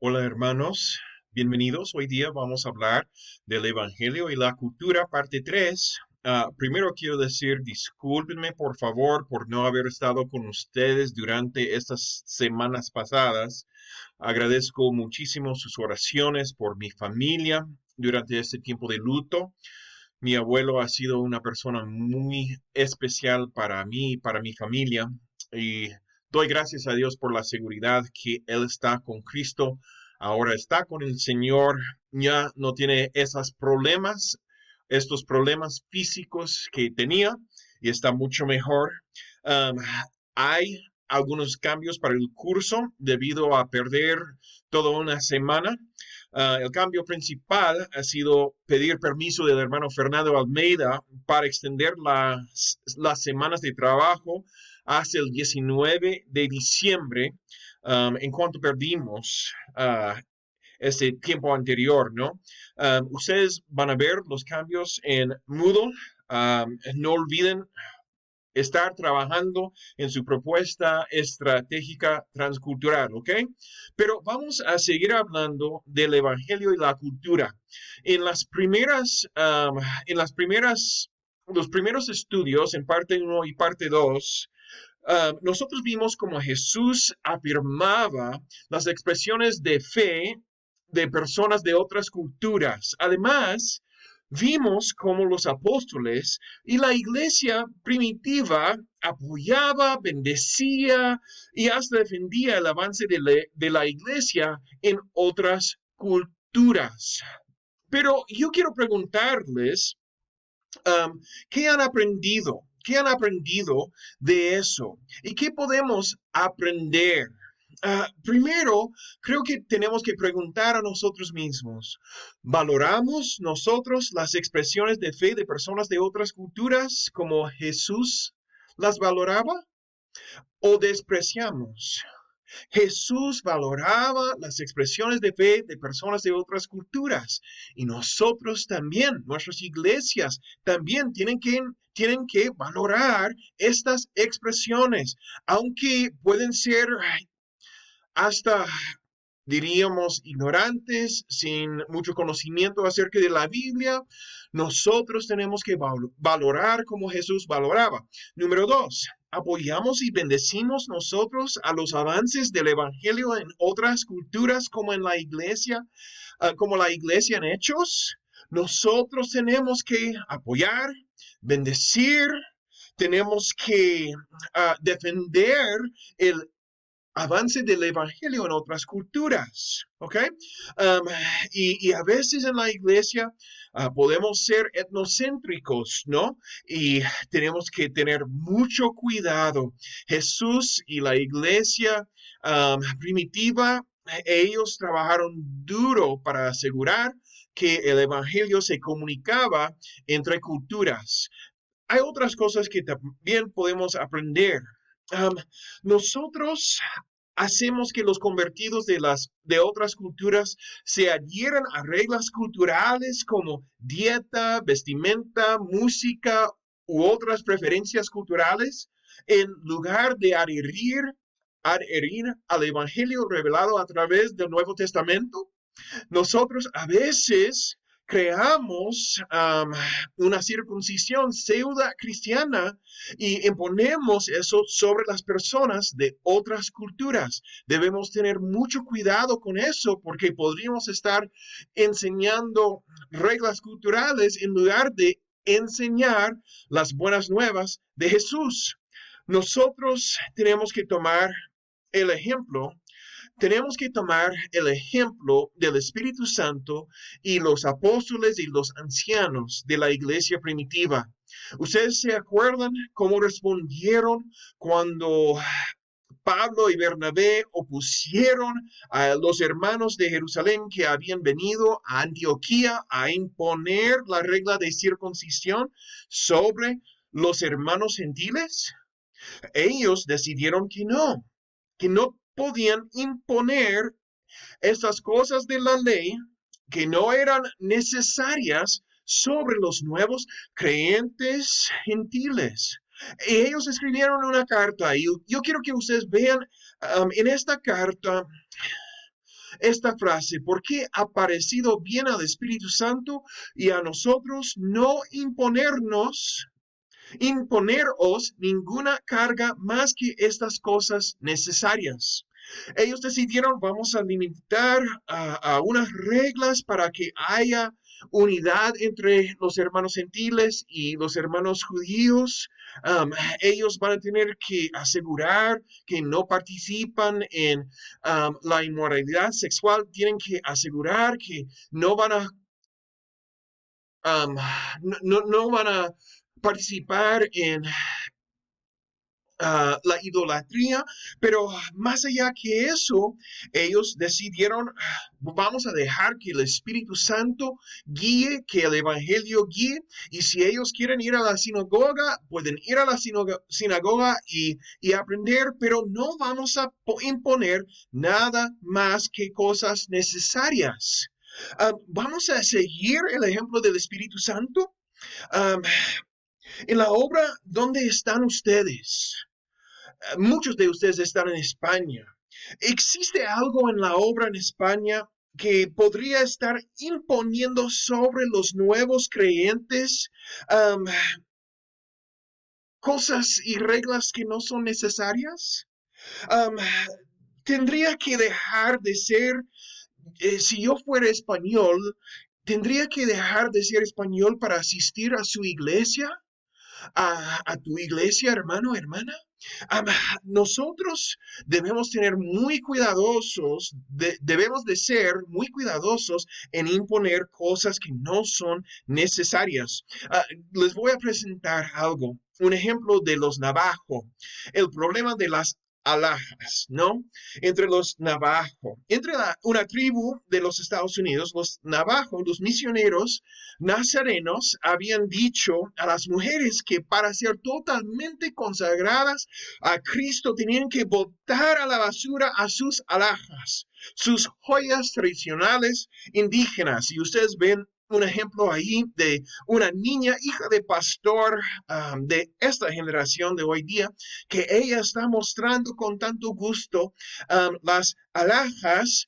Hola hermanos, bienvenidos. Hoy día vamos a hablar del Evangelio y la cultura, parte 3. Primero quiero decir, discúlpenme por favor por no haber estado con ustedes durante estas semanas pasadas. Agradezco muchísimo sus oraciones por mi familia durante este tiempo de luto. Mi abuelo ha sido una persona muy especial para mí y para mi familia. Y doy gracias a Dios por la seguridad que Él está con Cristo. Ahora está con el Señor. Ya no tiene estos problemas físicos que tenía y está mucho mejor. Um, Hay algunos cambios para el curso debido a perder toda una semana. El cambio principal ha sido pedir permiso del hermano Fernando Almeida para extender las semanas de trabajo hasta el 19 de diciembre, en cuanto perdimos ese tiempo anterior, ¿no? Ustedes van a ver los cambios en Moodle. No olviden estar trabajando en su propuesta estratégica transcultural, ¿ok? Pero vamos a seguir hablando del Evangelio y la cultura. En las primeras, los primeros estudios, en parte uno y parte 2, nosotros vimos como Jesús afirmaba las expresiones de fe de personas de otras culturas. Además, vimos cómo los apóstoles y la iglesia primitiva apoyaba, bendecía y hasta defendía el avance de la iglesia en otras culturas. Pero yo quiero preguntarles, um, ¿qué han aprendido? ¿Qué han aprendido de eso? ¿Y qué podemos aprender? Primero, creo que tenemos que preguntar a nosotros mismos, ¿valoramos nosotros las expresiones de fe de personas de otras culturas como Jesús las valoraba o despreciamos? Jesús valoraba las expresiones de fe de personas de otras culturas y nosotros también, nuestras iglesias también tienen que valorar estas expresiones, aunque pueden ser hasta diríamos ignorantes, sin mucho conocimiento acerca de la Biblia. Nosotros tenemos que valorar como Jesús valoraba. Número 2, apoyamos y bendecimos nosotros a los avances del Evangelio en otras culturas como la iglesia en Hechos. Nosotros tenemos que apoyar, bendecir, tenemos que defender el avance del evangelio en otras culturas, ¿ok? Um, y a veces en la iglesia podemos ser etnocéntricos, ¿no? Y tenemos que tener mucho cuidado. Jesús y la iglesia primitiva, ellos trabajaron duro para asegurar que el evangelio se comunicaba entre culturas. Hay otras cosas que también podemos aprender. Um, Nosotros hacemos que los convertidos de otras culturas se adhieran a reglas culturales como dieta, vestimenta, música u otras preferencias culturales en lugar de adherir al evangelio revelado a través del Nuevo Testamento. Nosotros a veces creamos una circuncisión pseudo cristiana y imponemos eso sobre las personas de otras culturas. Debemos tener mucho cuidado con eso porque podríamos estar enseñando reglas culturales en lugar de enseñar las buenas nuevas de Jesús. Nosotros el ejemplo tenemos que tomar el ejemplo del Espíritu Santo y los apóstoles y los ancianos de la iglesia primitiva. ¿Ustedes se acuerdan cómo respondieron cuando Pablo y Bernabé opusieron a los hermanos de Jerusalén que habían venido a Antioquía a imponer la regla de circuncisión sobre los hermanos gentiles? Ellos decidieron que no podían imponer estas cosas de la ley que no eran necesarias sobre los nuevos creyentes gentiles. Y ellos escribieron una carta y yo quiero que ustedes vean en esta carta esta frase, porque ha parecido bien al Espíritu Santo y a nosotros no imponeros ninguna carga más que estas cosas necesarias. Ellos decidieron, vamos a limitar a unas reglas para que haya unidad entre los hermanos gentiles y los hermanos judíos. Um, Ellos van a tener que asegurar que no participan en la inmoralidad sexual, tienen que asegurar que no van a um, no van a participar en la idolatría, pero más allá que eso, ellos decidieron, vamos a dejar que el Espíritu Santo guíe, que el Evangelio guíe, y si ellos quieren ir a la sinagoga, pueden ir a la sinagoga y aprender, pero no vamos a imponer nada más que cosas necesarias. Vamos a seguir el ejemplo del Espíritu Santo. Um, en la obra, ¿dónde están ustedes? Muchos de ustedes están en España. ¿Existe algo en la obra en España que podría estar imponiendo sobre los nuevos creyentes cosas y reglas que no son necesarias? Um, Tendría que dejar de ser, si yo fuera español, tendría que dejar de ser español para asistir a su iglesia, a tu iglesia, hermano, hermana. Um, Nosotros debemos tener muy cuidadosos, debemos de ser muy cuidadosos en imponer cosas que no son necesarias. Les voy a presentar algo, un ejemplo de los navajo, el problema de las alhajas, ¿no? Entre los navajo, entre una tribu de los Estados Unidos, los navajo, los misioneros nazarenos habían dicho a las mujeres que para ser totalmente consagradas a Cristo tenían que botar a la basura a sus alhajas, sus joyas tradicionales indígenas. Y ustedes ven un ejemplo ahí de una niña, hija de pastor de esta generación de hoy día, que ella está mostrando con tanto gusto las alhajas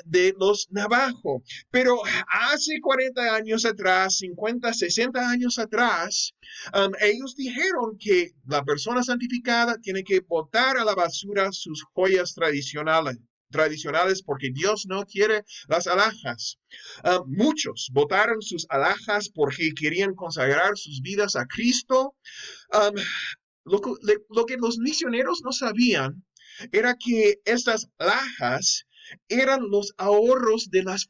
de los navajo. Pero hace 40 años atrás, 50, 60 años atrás, ellos dijeron que la persona santificada tiene que botar a la basura sus joyas tradicionales porque Dios no quiere las alhajas. Muchos botaron sus alhajas porque querían consagrar sus vidas a Cristo. Um, lo que los misioneros no sabían era que estas alhajas eran los ahorros de las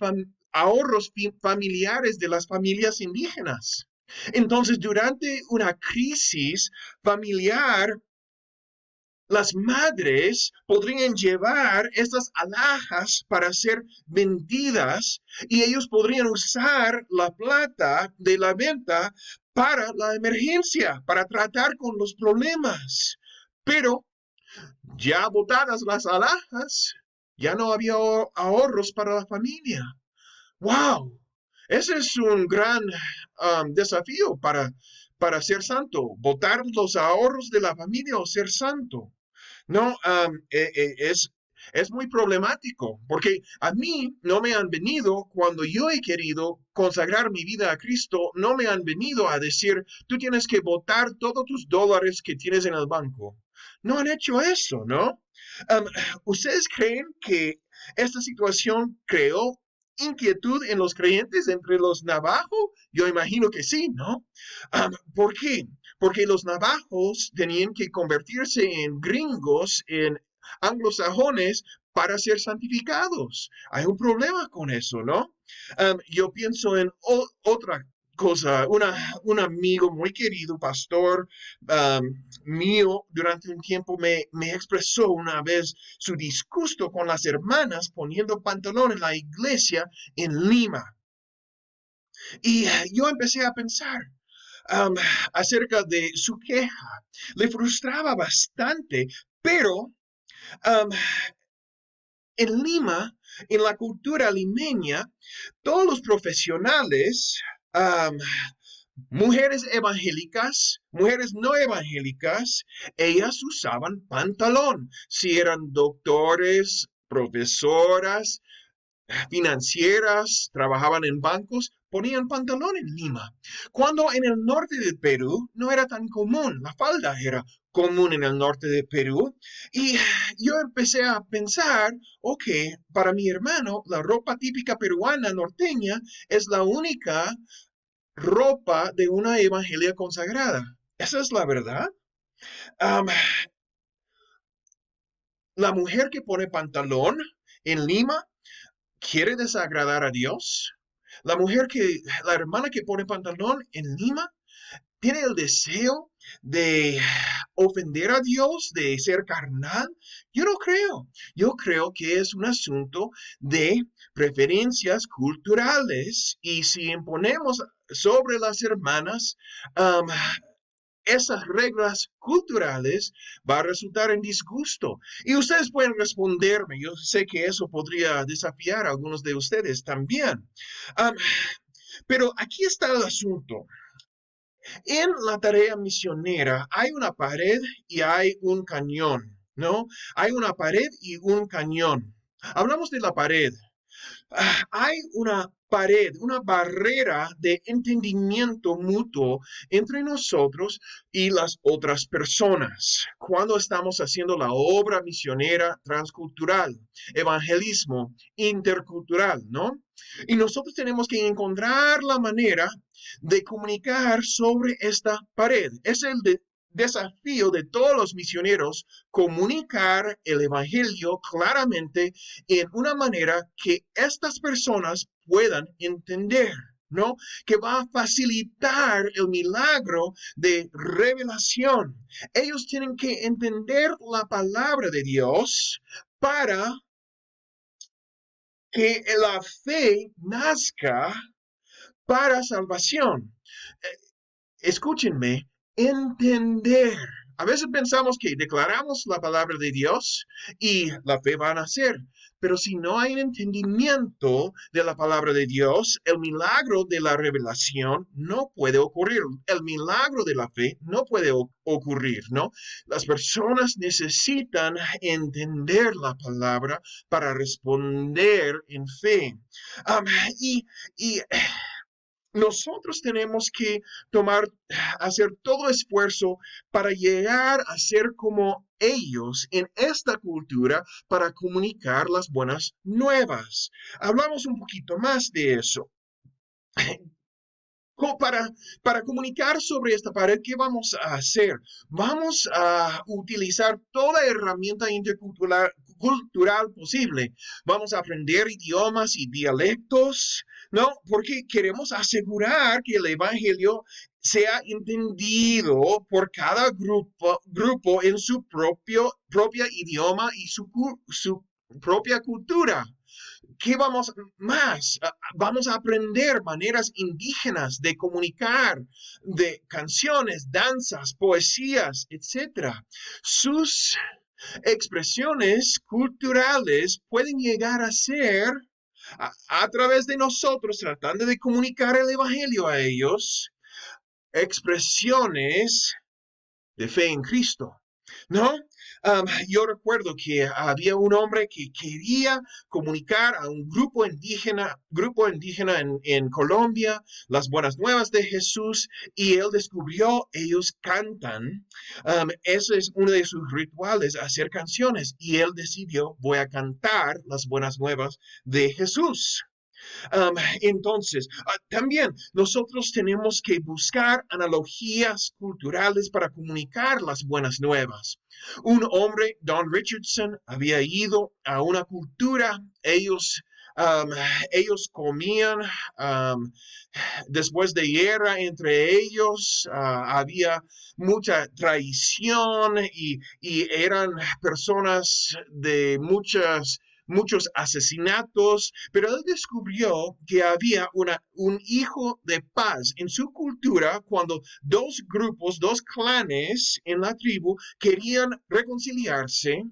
familiares de las familias indígenas. Entonces, durante una crisis familiar, las madres podrían llevar estas alhajas para ser vendidas y ellos podrían usar la plata de la venta para la emergencia, para tratar con los problemas. Pero ya botadas las alhajas, ya no había ahorros para la familia. ¡Wow! Ese es un gran desafío para ser santo, botar los ahorros de la familia o ser santo. No, es muy problemático, porque a mí no me han venido, cuando yo he querido consagrar mi vida a Cristo, no me han venido a decir, tú tienes que botar todos tus dólares que tienes en el banco. No han hecho eso, ¿no? Um, ¿Ustedes creen que esta situación creó inquietud en los creyentes entre los navajos? Yo imagino que sí, ¿no? ¿Por qué? Porque los navajos tenían que convertirse en gringos, en anglosajones, para ser santificados. Hay un problema con eso, ¿no? Yo pienso en otra cosa, un amigo muy querido, pastor mío, durante un tiempo me expresó una vez su disgusto con las hermanas poniendo pantalón en la iglesia en Lima. Y yo empecé a pensar um, acerca de su queja. Le frustraba bastante, pero en Lima, en la cultura limeña, todos los profesionales, mujeres evangélicas, mujeres no evangélicas, ellas usaban pantalón. Si eran doctores, profesoras, financieras, trabajaban en bancos, ponían pantalón en Lima. Cuando en el norte de Perú no era tan común, la falda era común en el norte de Perú. Y yo empecé a pensar, ok, para mi hermano, la ropa típica peruana norteña es la única ropa de una evangelia consagrada. Esa es la verdad. Um, la mujer que pone pantalón en Lima quiere desagradar a Dios. La hermana que pone pantalón en Lima tiene el deseo de ofender a Dios, de ser carnal. Yo no creo. Yo creo que es un asunto de preferencias culturales y si imponemos sobre las hermanas um, esas reglas culturales, va a resultar en disgusto. Y ustedes pueden responderme, yo sé que eso podría desafiar a algunos de ustedes también. Um, pero aquí está el asunto. En la tarea misionera hay una pared y hay un cañón, ¿no? Hay una pared y un cañón. Hablamos de la pared. Hay una pared, una barrera de entendimiento mutuo entre nosotros y las otras personas. Cuando estamos haciendo la obra misionera transcultural, evangelismo intercultural, ¿no? Y nosotros tenemos que encontrar la manera de comunicar sobre esta pared. Es el desafío de todos los misioneros comunicar el evangelio claramente en una manera que estas personas puedan entender, ¿no? Que va a facilitar el milagro de revelación. Ellos tienen que entender la palabra de Dios para que la fe nazca para salvación. Escúchenme, entender. A veces pensamos que declaramos la palabra de Dios y la fe va a nacer, pero si no hay entendimiento de la palabra de Dios, el milagro de la revelación no puede ocurrir. El milagro de la fe no puede ocurrir, ¿no? Las personas necesitan entender la palabra para responder en fe. Um, y, y nosotros tenemos que hacer todo esfuerzo para llegar a ser como ellos en esta cultura para comunicar las buenas nuevas. Hablamos un poquito más de eso. Para comunicar sobre esta pared, ¿qué vamos a hacer? Vamos a utilizar toda herramienta intercultural posible. Vamos a aprender idiomas y dialectos, ¿no? Porque queremos asegurar que el Evangelio sea entendido por cada grupo en su propia idioma y su propia cultura. ¿Qué vamos más? Vamos a aprender maneras indígenas de comunicar, de canciones, danzas, poesías, etc. Sus expresiones culturales pueden llegar a ser, a través de nosotros, tratando de comunicar el Evangelio a ellos, expresiones de fe en Cristo, ¿no? Yo recuerdo que había un hombre que quería comunicar a un grupo indígena en Colombia las buenas nuevas de Jesús y él descubrió, ellos cantan, ese es uno de sus rituales, hacer canciones y él decidió, voy a cantar las buenas nuevas de Jesús. Entonces, también nosotros tenemos que buscar analogías culturales para comunicar las buenas nuevas. Un hombre, Don Richardson, había ido a una cultura, um, ellos comían después de guerra entre ellos, había mucha traición y eran personas de muchos asesinatos, pero él descubrió que había un hijo de paz en su cultura cuando dos grupos, dos clanes en la tribu querían reconciliarse.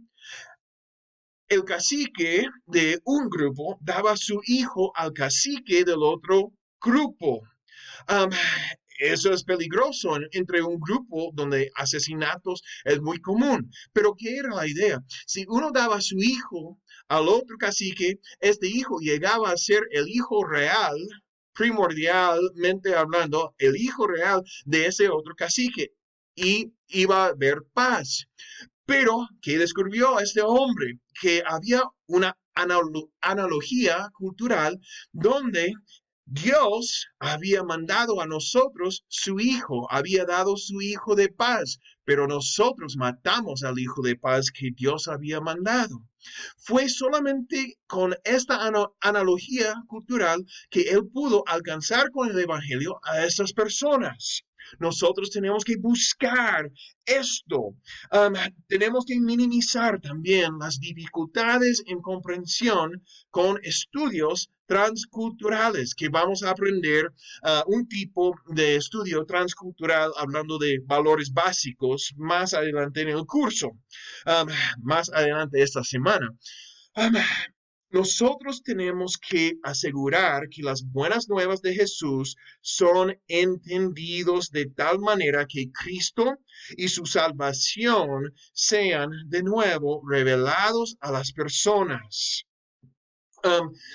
El cacique de un grupo daba su hijo al cacique del otro grupo. Um, Eso es peligroso entre un grupo donde asesinatos es muy común. Pero ¿qué era la idea? Si uno daba a su hijo al otro cacique, este hijo llegaba a ser el hijo real, primordialmente hablando, el hijo real de ese otro cacique. Y iba a haber paz. Pero que descubrió a este hombre que había una analogía cultural donde Dios había mandado a nosotros su hijo, había dado su hijo de paz, pero nosotros matamos al hijo de paz que Dios había mandado. Fue solamente con esta analogía cultural que él pudo alcanzar con el evangelio a esas personas. Nosotros tenemos que buscar esto. Tenemos que minimizar también las dificultades en comprensión con estudios transculturales, que vamos a aprender un tipo de estudio transcultural hablando de valores básicos más adelante en el curso, más adelante esta semana. Nosotros tenemos que asegurar que las buenas nuevas de Jesús son entendidos de tal manera que Cristo y su salvación sean de nuevo revelados a las personas.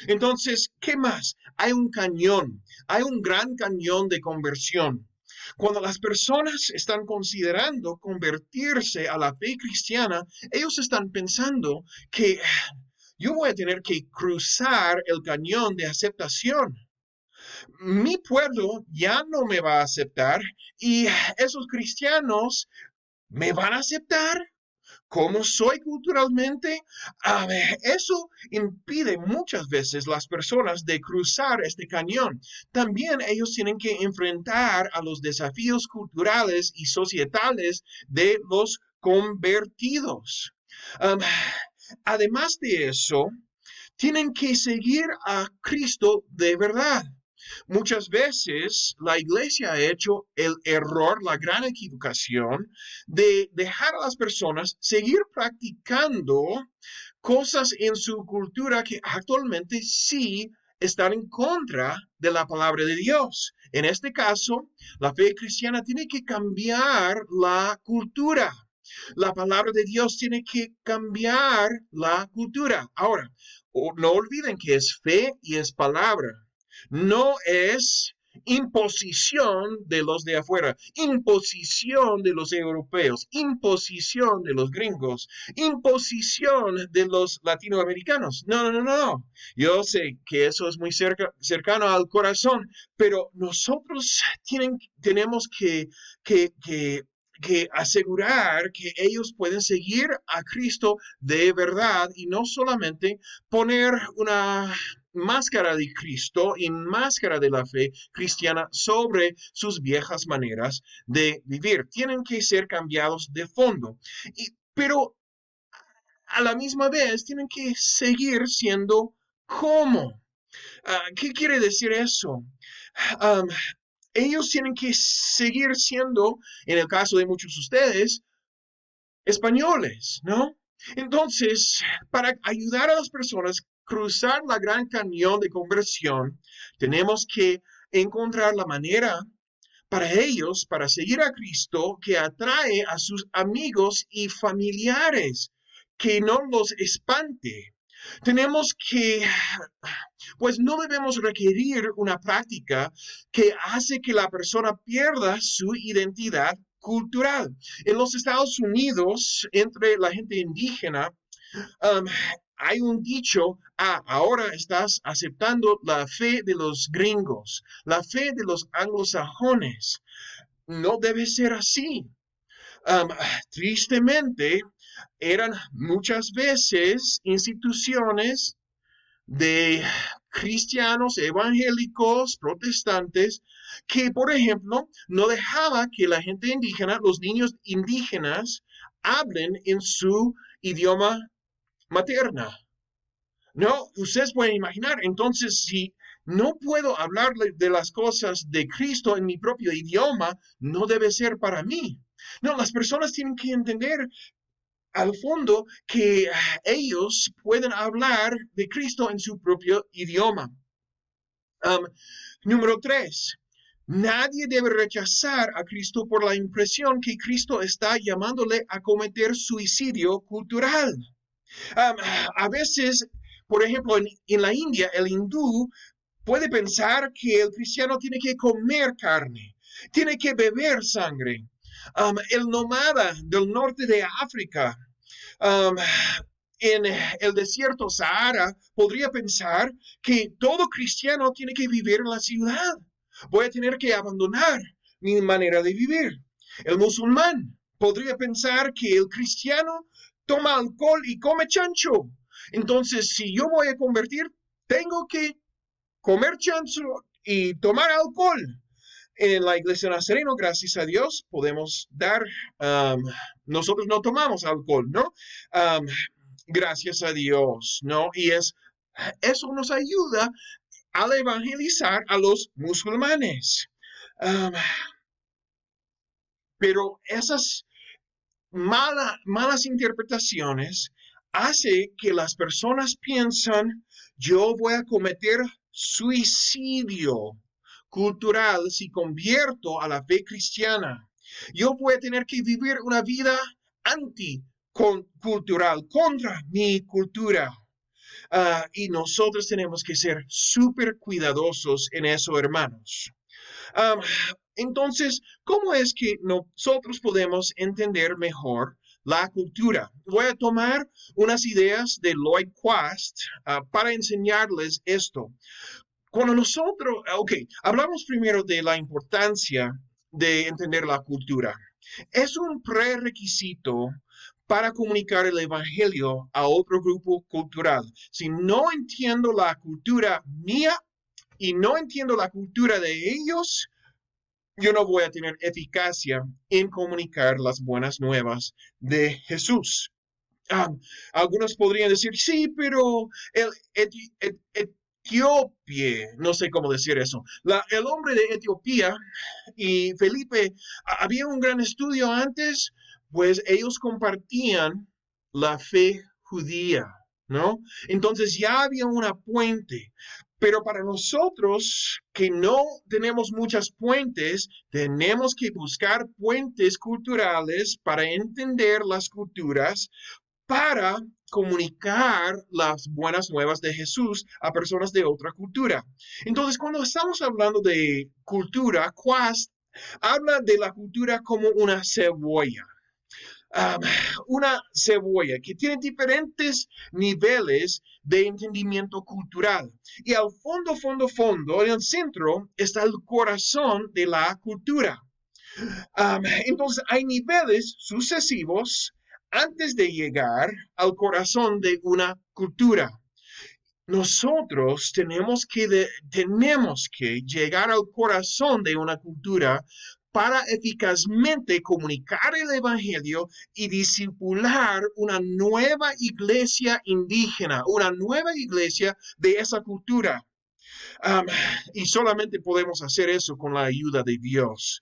Entonces, ¿qué más? Hay un cañón, hay un gran cañón de conversión. Cuando las personas están considerando convertirse a la fe cristiana, ellos están pensando que yo voy a tener que cruzar el cañón de aceptación. Mi pueblo ya no me va a aceptar y esos cristianos me van a aceptar. ¿Cómo soy culturalmente? A ver, eso impide muchas veces las personas de cruzar este cañón. También ellos tienen que enfrentar a los desafíos culturales y societales de los convertidos. Además de eso, tienen que seguir a Cristo de verdad. Muchas veces la iglesia ha hecho el error, la gran equivocación de dejar a las personas seguir practicando cosas en su cultura que actualmente sí están en contra de la palabra de Dios. En este caso, la fe cristiana tiene que cambiar la cultura. La palabra de Dios tiene que cambiar la cultura. Ahora, no olviden que es fe y es palabra. No es imposición de los de afuera, imposición de los europeos, imposición de los gringos, imposición de los latinoamericanos. No, no, no, no. Yo sé que eso es muy cercano al corazón, pero nosotros tenemos que asegurar que ellos pueden seguir a Cristo de verdad y no solamente poner una máscara de Cristo y máscara de la fe cristiana sobre sus viejas maneras de vivir. Tienen que ser cambiados de fondo. Pero a la misma vez tienen que seguir siendo como. ¿Qué quiere decir eso? Ellos tienen que seguir siendo, en el caso de muchos de ustedes, españoles, ¿no? Entonces, para ayudar a las personas a cruzar la gran cañón de conversión, tenemos que encontrar la manera para ellos, para seguir a Cristo, que atrae a sus amigos y familiares, que no los espante. Tenemos que, pues no debemos requerir una práctica que hace que la persona pierda su identidad cultural. En los Estados Unidos, entre la gente indígena, hay un dicho, ahora estás aceptando la fe de los gringos, la fe de los anglosajones. No debe ser así. Tristemente, eran muchas veces instituciones de cristianos evangélicos, protestantes, que, por ejemplo, no dejaba que la gente indígena, los niños indígenas, hablen en su idioma materna. No, ustedes pueden imaginar, entonces si no puedo hablar de las cosas de Cristo en mi propio idioma, no debe ser para mí. No, las personas tienen que entender al fondo que ellos pueden hablar de Cristo en su propio idioma. Número 3. Nadie debe rechazar a Cristo por la impresión que Cristo está llamándole a cometer suicidio cultural. A veces Por ejemplo, en la India, el hindú puede pensar que el cristiano tiene que comer carne, tiene que beber sangre. El nómada del norte de África, um, en el desierto Sahara, podría pensar que todo cristiano tiene que vivir en la ciudad. Voy a tener que abandonar mi manera de vivir. El musulmán podría pensar que el cristiano toma alcohol y come chancho. Entonces, si yo voy a convertir, tengo que comer chancho y tomar alcohol. En la iglesia Nazareno, gracias a Dios, podemos dar, nosotros no tomamos alcohol, ¿no? Um, gracias a Dios, ¿no? Y eso nos ayuda al evangelizar a los musulmanes. Um, pero esas malas interpretaciones hace que las personas piensan, yo voy a cometer suicidio cultural si convierto a la fe cristiana. Yo voy a tener que vivir una vida anticultural, contra mi cultura. Y nosotros tenemos que ser súper cuidadosos en eso, hermanos. Um, entonces, ¿cómo es que nosotros podemos entender mejor la cultura? Voy a tomar unas ideas de Lloyd Quast para enseñarles esto. Cuando nosotros, hablamos primero de la importancia de entender la cultura. Es un prerequisito para comunicar el evangelio a otro grupo cultural. Si no entiendo la cultura mía y no entiendo la cultura de ellos, yo no voy a tener eficacia en comunicar las buenas nuevas de Jesús. Algunos podrían decir, sí, pero el Etiopía, no sé cómo decir eso, el hombre de Etiopía y Felipe, había un gran estudio antes, pues ellos compartían la fe judía, ¿no? Entonces ya había una puente. Pero para nosotros que no tenemos muchas puentes, tenemos que buscar puentes culturales para entender las culturas, para comunicar las buenas nuevas de Jesús a personas de otra cultura. Entonces, cuando estamos hablando de cultura, Quast habla de la cultura como una cebolla. Um, una cebolla que tiene diferentes niveles de entendimiento cultural. Y al fondo, en el centro, está el corazón de la cultura. Entonces, hay niveles sucesivos antes de llegar al corazón de una cultura. Nosotros tenemos que llegar al corazón de una cultura para eficazmente comunicar el evangelio y discipular una nueva iglesia indígena, una nueva iglesia de esa cultura. Y solamente podemos hacer eso con la ayuda de Dios.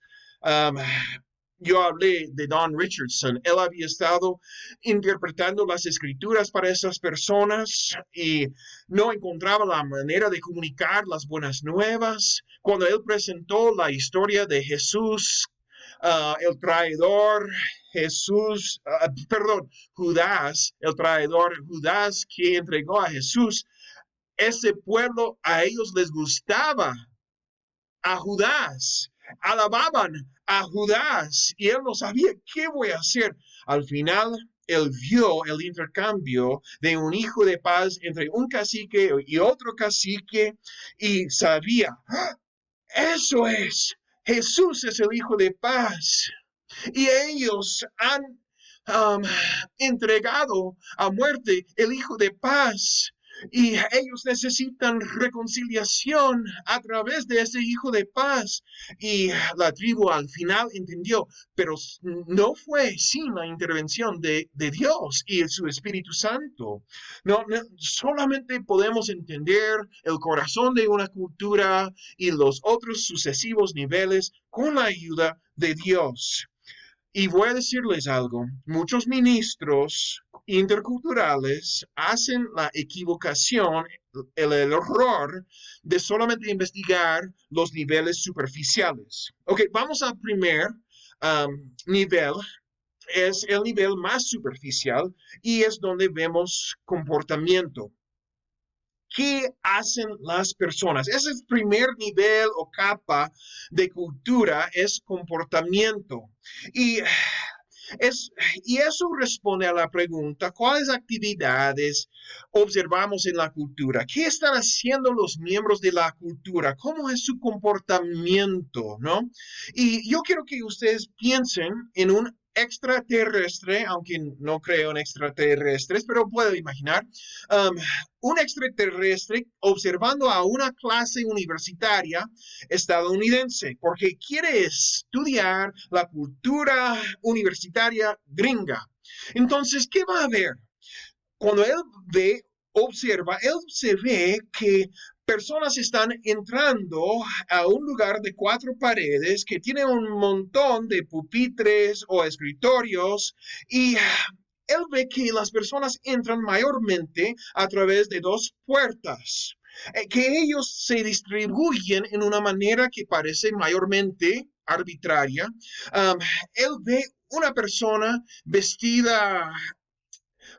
Yo hablé de Don Richardson. Él había estado interpretando las escrituras para esas personas y no encontraba la manera de comunicar las buenas nuevas. Cuando él presentó la historia de Jesús, el traidor, Judas, el traidor Judas que entregó a Jesús, ese pueblo a ellos les gustaba a Judas, alababan a Judas y él no sabía qué voy a hacer. Al final, él vio el intercambio de un hijo de paz entre un cacique y otro cacique y sabía, eso es, Jesús es el hijo de paz. Y ellos han entregado a muerte el hijo de paz. Y ellos necesitan reconciliación a través de ese hijo de paz. Y la tribu al final entendió, pero no fue sin la intervención de Dios y su Espíritu Santo. No, solamente podemos entender el corazón de una cultura y los otros sucesivos niveles con la ayuda de Dios. Y voy a decirles algo, muchos ministros interculturales hacen la equivocación, el error de solamente investigar los niveles superficiales. Ok, vamos al primer nivel, es el nivel más superficial y es donde vemos comportamiento. ¿Qué hacen las personas? Ese es el primer nivel o capa de cultura, es comportamiento. Y es, y eso responde a la pregunta, ¿cuáles actividades observamos en la cultura? ¿Qué están haciendo los miembros de la cultura? ¿Cómo es su comportamiento? ¿No? Y yo quiero que ustedes piensen en un extraterrestre, aunque no creo en extraterrestres, pero puedo imaginar, um, un extraterrestre observando a una clase universitaria estadounidense, porque quiere estudiar la cultura universitaria gringa. Entonces, ¿qué va a ver? Cuando él observa, él se ve que personas están entrando a un lugar de 4 paredes que tiene un montón de pupitres o escritorios y él ve que las personas entran mayormente a través de 2 puertas, que ellos se distribuyen en una manera que parece mayormente arbitraria. Um, Él ve una persona vestida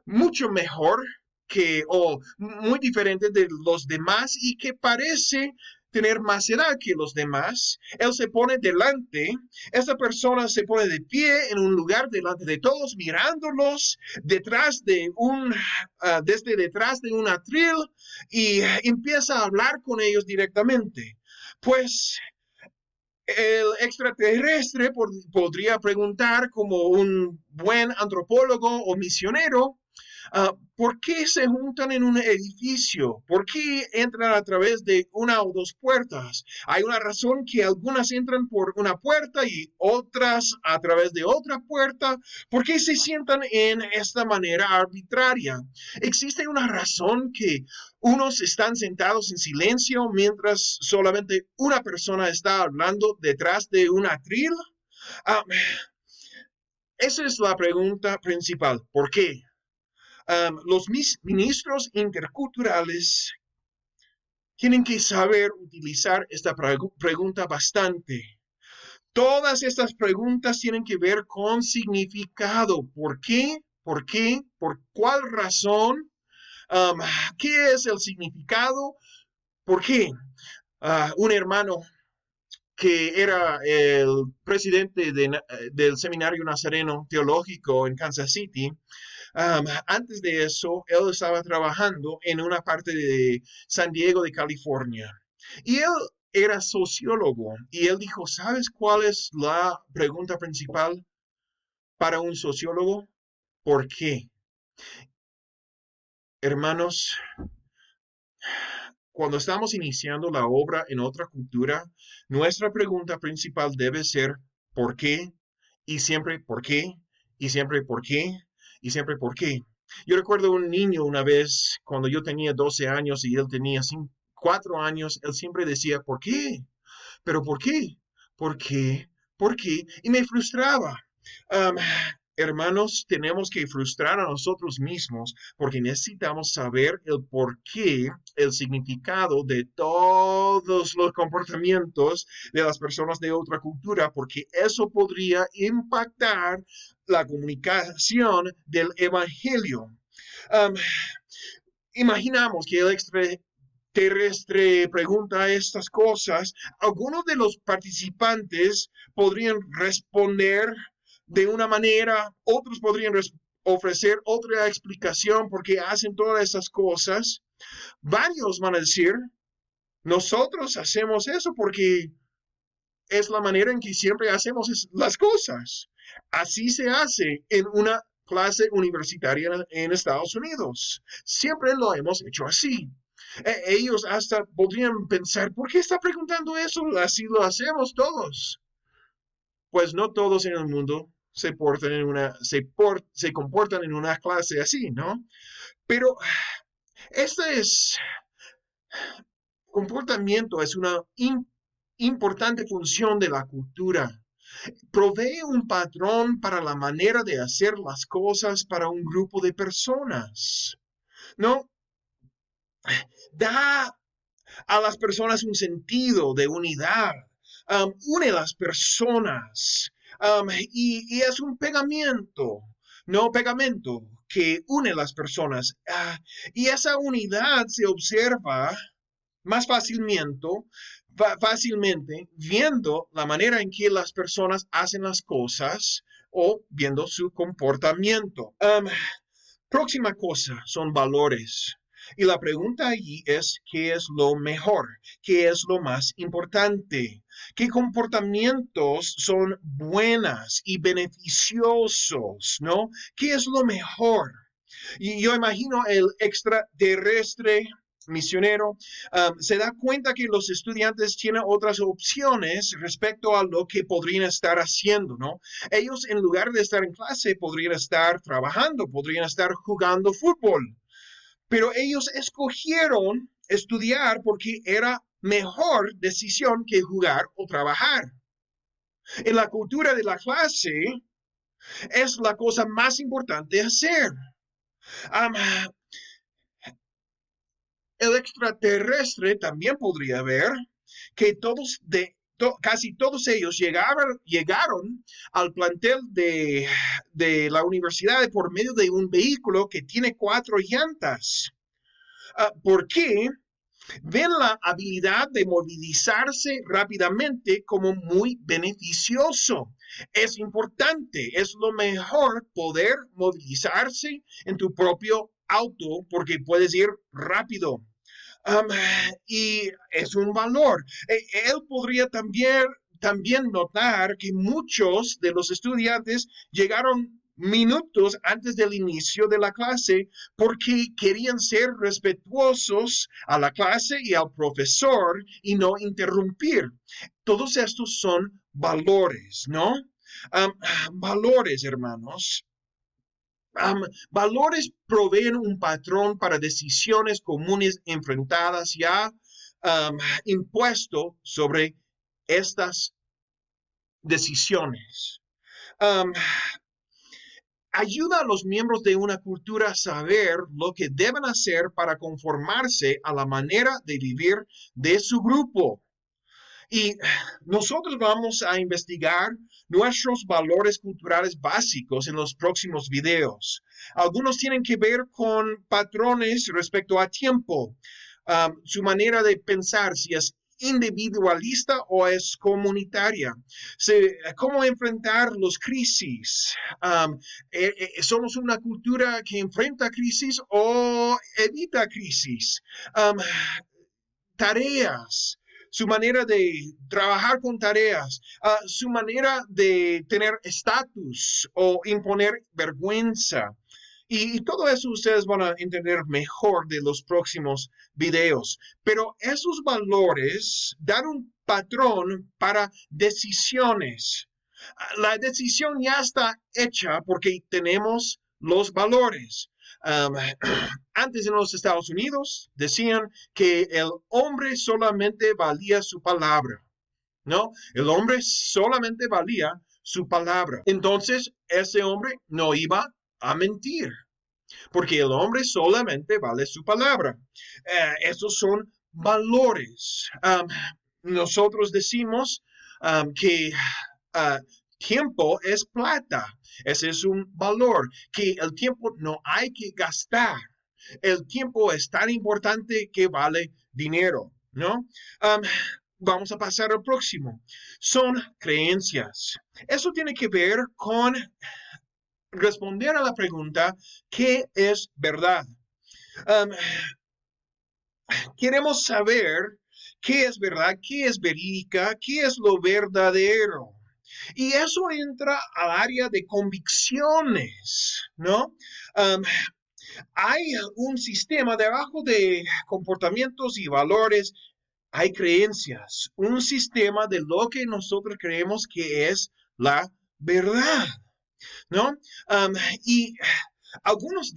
mucho mejor que o muy diferente de los demás y que parece tener más edad que los demás. Él se pone delante, esa persona se pone de pie en un lugar delante de todos, mirándolos desde detrás de un atril y empieza a hablar con ellos directamente. Pues el extraterrestre podría preguntar como un buen antropólogo o misionero, ¿por qué se juntan en un edificio? ¿Por qué entran a través de 1 o 2 puertas? Hay una razón que algunas entran por una puerta y otras a través de otra puerta. ¿Por qué se sientan en esta manera arbitraria? ¿Existe una razón que unos están sentados en silencio mientras solamente una persona está hablando detrás de un atril? Ah, esa es la pregunta principal. ¿Por qué? Los ministros interculturales tienen que saber utilizar esta pregunta bastante. Todas estas preguntas tienen que ver con significado. ¿Por qué? ¿Por qué? ¿Por cuál razón? Um, ¿Qué es el significado? ¿Por qué? Un hermano que era el presidente del Seminario Nazareno Teológico en Kansas City, antes de eso, él estaba trabajando en una parte de San Diego de California. Y él era sociólogo. Y él dijo, ¿sabes cuál es la pregunta principal para un sociólogo? ¿Por qué? Hermanos, cuando estamos iniciando la obra en otra cultura, nuestra pregunta principal debe ser ¿por qué? Y siempre ¿por qué? Y siempre ¿por qué? Y siempre ¿por qué? Yo recuerdo un niño una vez, cuando yo tenía 12 años y él tenía 4 años, él siempre decía ¿por qué? ¿Pero por qué? ¿Por qué? ¿Por qué? Y me frustraba. Um, Hermanos, tenemos que frustrar a nosotros mismos porque necesitamos saber el por qué, el significado de todos los comportamientos de las personas de otra cultura, porque eso podría impactar la comunicación del evangelio. Um, Imaginamos que el extraterrestre pregunta estas cosas. Algunos de los participantes podrían responder de una manera, otros podrían ofrecer otra explicación porque hacen todas esas cosas. Varios van a decir, nosotros hacemos eso porque es la manera en que siempre hacemos las cosas. Así se hace en una clase universitaria en Estados Unidos. Siempre lo hemos hecho así. Ellos hasta podrían pensar, ¿por qué está preguntando eso? Así lo hacemos todos. Pues no todos en el mundo se comportan en una clase así, ¿no? Pero este comportamiento es una importante función de la cultura. Provee un patrón para la manera de hacer las cosas para un grupo de personas, ¿no? Da a las personas un sentido de unidad, une a las personas y es un pegamento. no pegamento, que une las personas. Y esa unidad se observa más fácilmente viendo la manera en que las personas hacen las cosas o viendo su comportamiento. Próxima cosa son valores. Y la pregunta allí es, ¿qué es lo mejor? ¿Qué es lo más importante? ¿Qué comportamientos son buenas y beneficiosos? ¿No? ¿Qué es lo mejor? Y yo imagino el extraterrestre misionero se da cuenta que los estudiantes tienen otras opciones respecto a lo que podrían estar haciendo, ¿no? Ellos en lugar de estar en clase podrían estar trabajando, podrían estar jugando fútbol, pero ellos escogieron estudiar porque era mejor decisión que jugar o trabajar. En la cultura de la clase es la cosa más importante hacer. El extraterrestre también podría ver que casi todos ellos llegaron al plantel de la universidad por medio de un vehículo que tiene 4 llantas. ¿Por qué? Ven la habilidad de movilizarse rápidamente como muy beneficioso. Es importante, es lo mejor poder movilizarse en tu propio auto porque puedes ir rápido. Um, y es un valor. Él podría también notar que muchos de los estudiantes llegaron minutos antes del inicio de la clase porque querían ser respetuosos a la clase y al profesor y no interrumpir. Todos estos son valores, ¿no? Valores, hermanos. Valores proveen un patrón para decisiones comunes enfrentadas ya impuesto sobre estas decisiones. Ayuda a los miembros de una cultura a saber lo que deben hacer para conformarse a la manera de vivir de su grupo. Y nosotros vamos a investigar nuestros valores culturales básicos en los próximos videos. Algunos tienen que ver con patrones respecto a tiempo, su manera de pensar, si es individualista o es comunitaria, cómo enfrentar los crisis. ¿Somos una cultura que enfrenta crisis o evita crisis? Tareas, su manera de trabajar con tareas, su manera de tener estatus o imponer vergüenza. Y todo eso ustedes van a entender mejor de los próximos videos. Pero esos valores dan un patrón para decisiones. La decisión ya está hecha porque tenemos los valores. Antes en los Estados Unidos decían que el hombre solamente valía su palabra, ¿no? El hombre solamente valía su palabra. Entonces, ese hombre no iba a mentir, porque el hombre solamente vale su palabra. Estos son valores. Nosotros decimos que tiempo es plata. Ese es un valor, que el tiempo no hay que gastar. El tiempo es tan importante que vale dinero, ¿no? Vamos a pasar al próximo. Son creencias. Eso tiene que ver con responder a la pregunta, ¿qué es verdad? Queremos saber qué es verdad, qué es verídica, qué es lo verdadero. Y eso entra al área de convicciones, ¿no? Hay un sistema debajo de comportamientos y valores, hay creencias, un sistema de lo que nosotros creemos que es la verdad, ¿no? Y algunos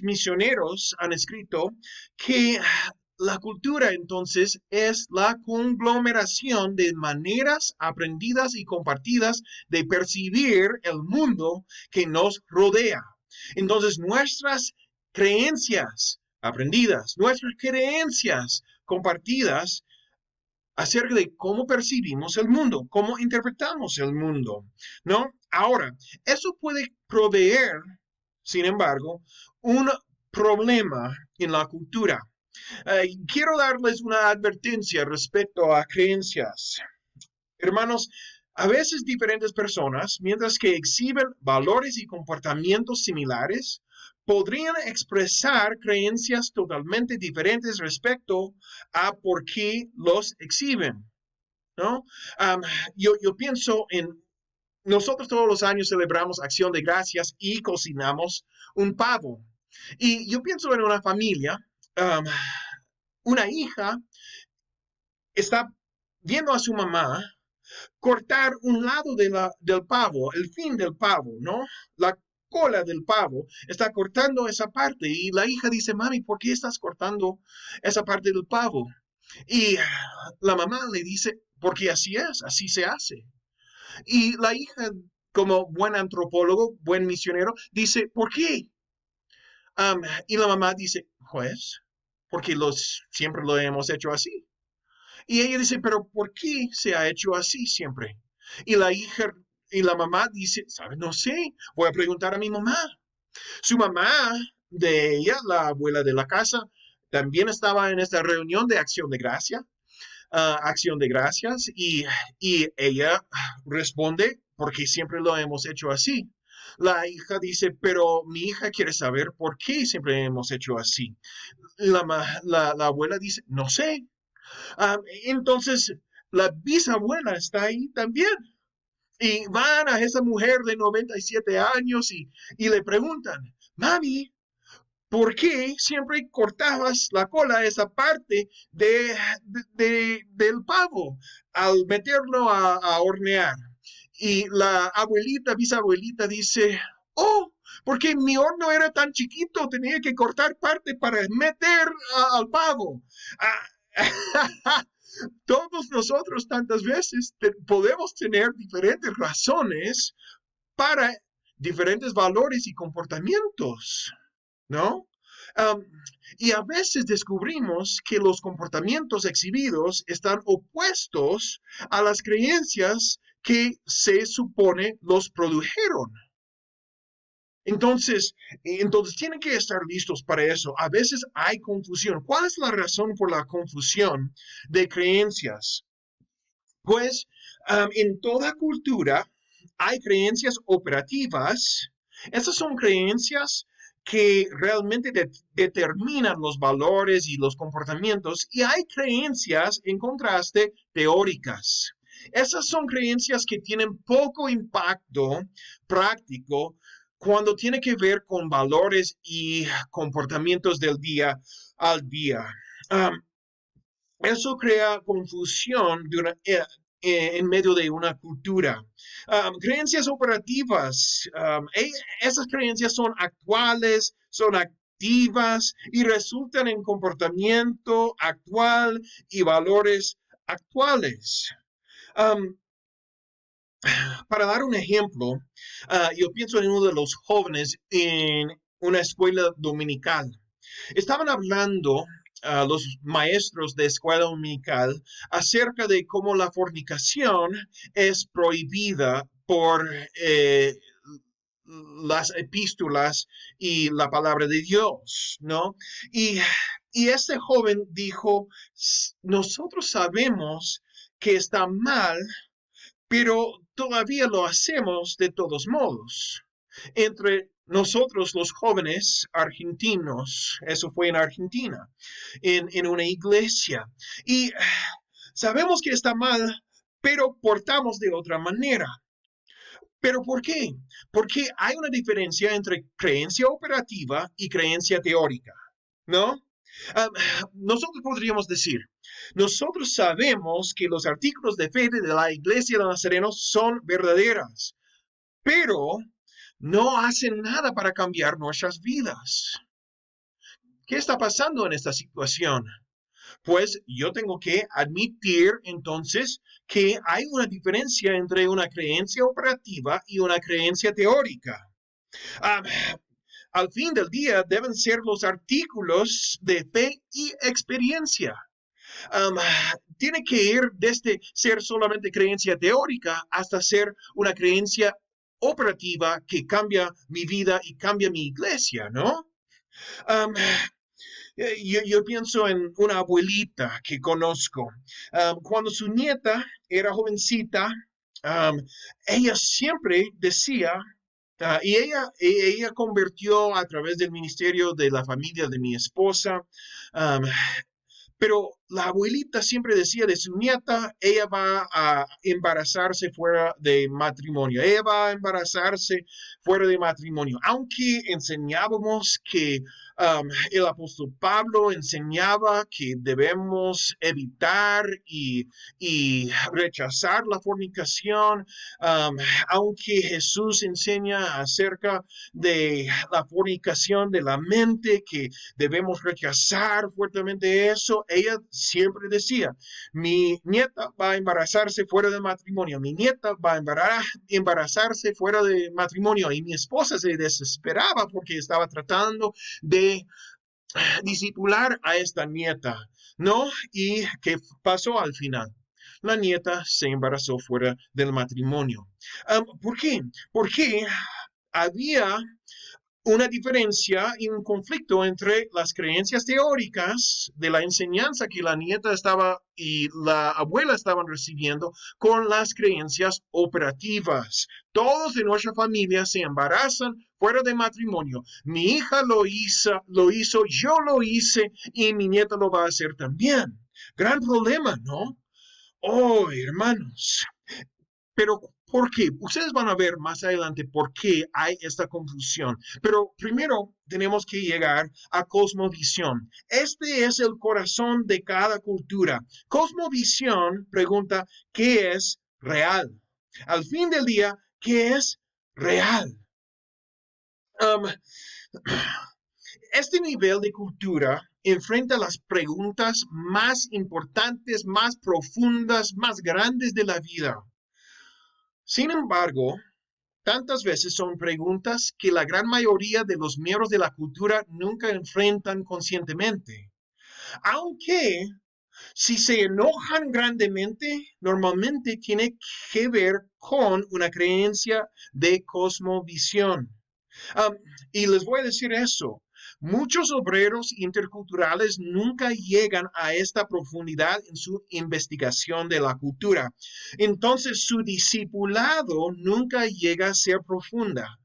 misioneros han escrito que la cultura entonces es la conglomeración de maneras aprendidas y compartidas de percibir el mundo que nos rodea. Entonces nuestras creencias aprendidas, nuestras creencias compartidas acerca de cómo percibimos el mundo, cómo interpretamos el mundo, ¿no? Ahora, eso puede proveer, sin embargo, un problema en la cultura. Quiero darles una advertencia respecto a creencias. Hermanos, a veces diferentes personas, mientras que exhiben valores y comportamientos similares, podrían expresar creencias totalmente diferentes respecto a por qué los exhiben, ¿no? Um, yo pienso en, nosotros todos los años celebramos Acción de Gracias y cocinamos un pavo. Y yo pienso en una familia, um, una hija está viendo a su mamá cortar un lado del pavo, el fin del pavo, ¿no? La cola del pavo, está cortando esa parte y la hija dice, mami, ¿por qué estás cortando esa parte del pavo? Y la mamá le dice, porque así es, así se hace. Y la hija, como buen antropólogo, buen misionero, dice, ¿por qué? Y la mamá dice, pues, porque siempre lo hemos hecho así. Y ella dice, pero ¿por qué se ha hecho así siempre? Y la hija y la mamá dice, ¿sabes? No sé, voy a preguntar a mi mamá. Su mamá de ella, la abuela de la casa, también estaba en esta reunión de acción de gracia, acción de gracias, y ella responde, porque siempre lo hemos hecho así. La hija dice, pero mi hija quiere saber por qué siempre hemos hecho así. La abuela dice, no sé. Entonces, la bisabuela está ahí también. Y van a esa mujer de 97 años y le preguntan, mami, ¿por qué siempre cortabas la cola, a esa parte del pavo al meterlo a hornear? Y la abuelita, bisabuelita dice, oh, porque mi horno era tan chiquito, tenía que cortar parte para meter al pavo. Todos nosotros tantas veces podemos tener diferentes razones para diferentes valores y comportamientos, ¿no? Um, y a veces descubrimos que los comportamientos exhibidos están opuestos a las creencias que se supone los produjeron. Entonces tienen que estar listos para eso. A veces hay confusión. ¿Cuál es la razón por la confusión de creencias? Pues en toda cultura hay creencias operativas. Esas son creencias que realmente determinan los valores y los comportamientos, y hay creencias, en contraste, teóricas. Esas son creencias que tienen poco impacto práctico cuando tiene que ver con valores y comportamientos del día al día. Um, Eso crea confusión en medio de una cultura. Creencias operativas, esas creencias son actuales, son activas y resultan en comportamiento actual y valores actuales. Um, para dar un ejemplo, yo pienso en uno de los jóvenes en una escuela dominical. Estaban hablando los maestros de escuela dominical acerca de cómo la fornicación es prohibida por las epístolas y la palabra de Dios, ¿no? Y, y este joven dijo, nosotros sabemos que está mal, pero todavía lo hacemos de todos modos. Entre nosotros los jóvenes argentinos, eso fue en Argentina, en una iglesia, y sabemos que está mal, pero portamos de otra manera. ¿Pero por qué? Porque hay una diferencia entre creencia operativa y creencia teórica, ¿no? Nosotros podríamos decir, nosotros sabemos que los artículos de fe de la Iglesia de Nazareno son verdaderas, pero no hacen nada para cambiar nuestras vidas. ¿Qué está pasando en esta situación? Pues yo tengo que admitir entonces que hay una diferencia entre una creencia operativa y una creencia teórica. Ah, al fin del día deben ser los artículos de fe y experiencia. Um, Tiene que ir desde ser solamente creencia teórica hasta ser una creencia operativa que cambia mi vida y cambia mi iglesia, ¿no? Um, yo pienso en una abuelita que conozco. Cuando su nieta era jovencita, um, ella siempre decía, y ella convirtió a través del ministerio de la familia de mi esposa, um, pero la abuelita siempre decía de su nieta, ella va a embarazarse fuera de matrimonio, ella va a embarazarse fuera de matrimonio, aunque enseñábamos que el apóstol Pablo enseñaba que debemos evitar y rechazar la fornicación, um, aunque Jesús enseña acerca de la fornicación de la mente, que debemos rechazar fuertemente eso. Ella siempre decía, mi nieta va a embarazarse fuera de matrimonio, mi nieta va a embarazarse fuera de matrimonio, y mi esposa se desesperaba porque estaba tratando de discipular a esta nieta, ¿no? ¿Y qué pasó al final? La nieta se embarazó fuera del matrimonio. ¿Por qué? Porque había una diferencia y un conflicto entre las creencias teóricas de la enseñanza que la nieta estaba y la abuela estaban recibiendo con las creencias operativas. Todos de nuestra familia se embarazan fuera de matrimonio. Mi hija lo hizo, yo lo hice y mi nieta lo va a hacer también. Gran problema, ¿no? Oh, hermanos, pero ¿por qué? Ustedes van a ver más adelante por qué hay esta confusión. Pero primero tenemos que llegar a cosmovisión. Este es el corazón de cada cultura. Cosmovisión pregunta, ¿qué es real? Al fin del día, ¿qué es real? Um, este nivel de cultura enfrenta las preguntas más importantes, más profundas, más grandes de la vida. Sin embargo, tantas veces son preguntas que la gran mayoría de los miembros de la cultura nunca enfrentan conscientemente. Aunque si se enojan grandemente, normalmente tiene que ver con una creencia de cosmovisión. Um, y les voy a decir eso. Muchos obreros interculturales nunca llegan a esta profundidad en su investigación de la cultura. Entonces, su discipulado nunca llega a ser profunda.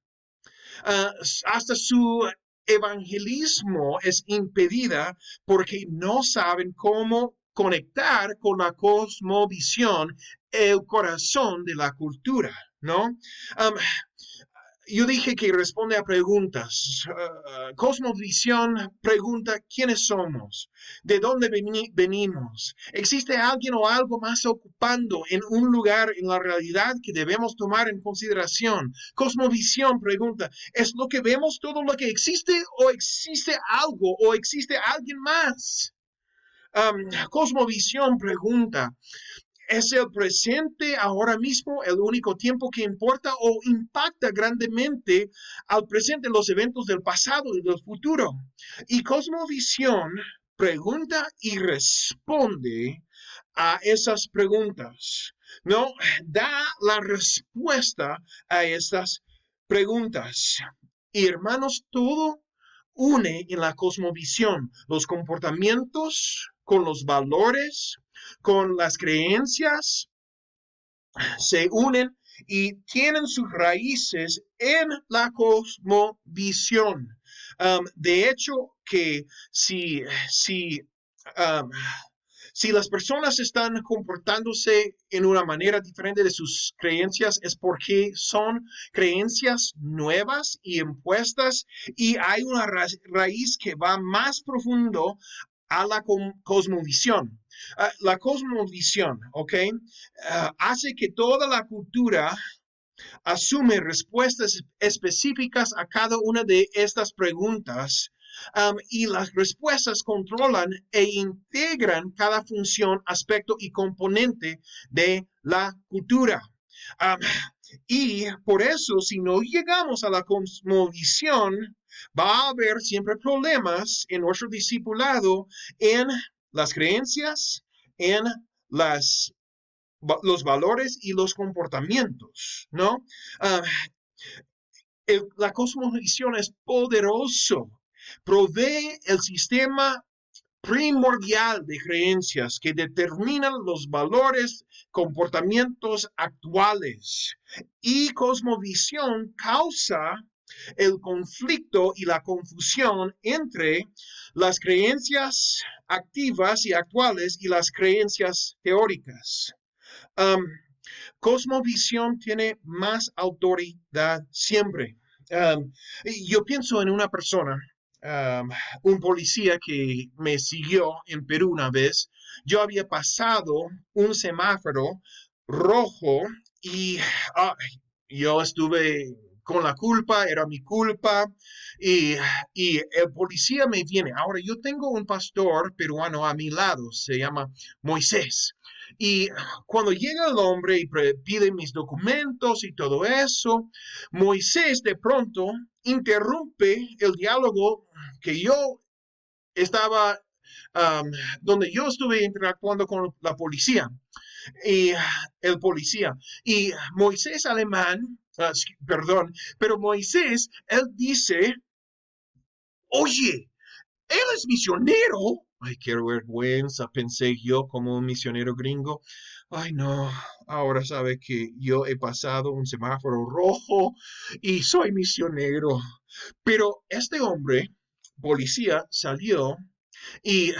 Hasta su evangelismo es impedida porque no saben cómo conectar con la cosmovisión, el corazón de la cultura, ¿no? Yo dije que responde a preguntas. Cosmovisión pregunta quiénes somos, de dónde venimos. ¿Existe alguien o algo más ocupando en un lugar en la realidad que debemos tomar en consideración? Cosmovisión pregunta, ¿es lo que vemos todo lo que existe o existe algo o existe alguien más? Cosmovisión pregunta, ¿es el presente ahora mismo el único tiempo que importa o impacta grandemente al presente los eventos del pasado y del futuro? Y Cosmovisión pregunta y responde a esas preguntas. No da la respuesta a esas preguntas. Y hermanos, todo une en la cosmovisión los comportamientos con los valores, con las creencias, se unen y tienen sus raíces en la cosmovisión. De hecho, que um, si las personas están comportándose en una manera diferente de sus creencias, es porque son creencias nuevas y impuestas, y hay una raíz que va más profundo a la cosmovisión. La cosmovisión, ¿ok? Hace que toda la cultura asume respuestas específicas a cada una de estas preguntas, y las respuestas controlan e integran cada función, aspecto y componente de la cultura. Y por eso, si no llegamos a la cosmovisión, va a haber siempre problemas en nuestro discipulado, en las creencias, en las, los valores y los comportamientos, ¿no? La cosmovisión es poderoso. Provee el sistema primordial de creencias que determinan los valores, comportamientos actuales. Y cosmovisión causa el conflicto y la confusión entre las creencias activas y actuales y las creencias teóricas. Cosmovisión tiene más autoridad siempre. Yo pienso en una persona, un policía que me siguió en Perú una vez. Yo había pasado un semáforo rojo y yo estuve con la culpa, era mi culpa, y, y el policía me viene. Ahora, yo tengo un pastor peruano a mi lado, se llama Moisés. Y cuando llega el hombre y pide mis documentos y todo eso, Moisés de pronto interrumpe el diálogo que yo estaba, um, donde yo estuve interactuando con la policía y el policía. Y Moisés alemán, perdón, pero Moisés, él dice, oye, él es misionero. Ay, qué vergüenza, pensé yo como un misionero gringo. Ay, no, ahora sabe que yo he pasado un semáforo rojo y soy misionero. Pero este hombre, policía, salió y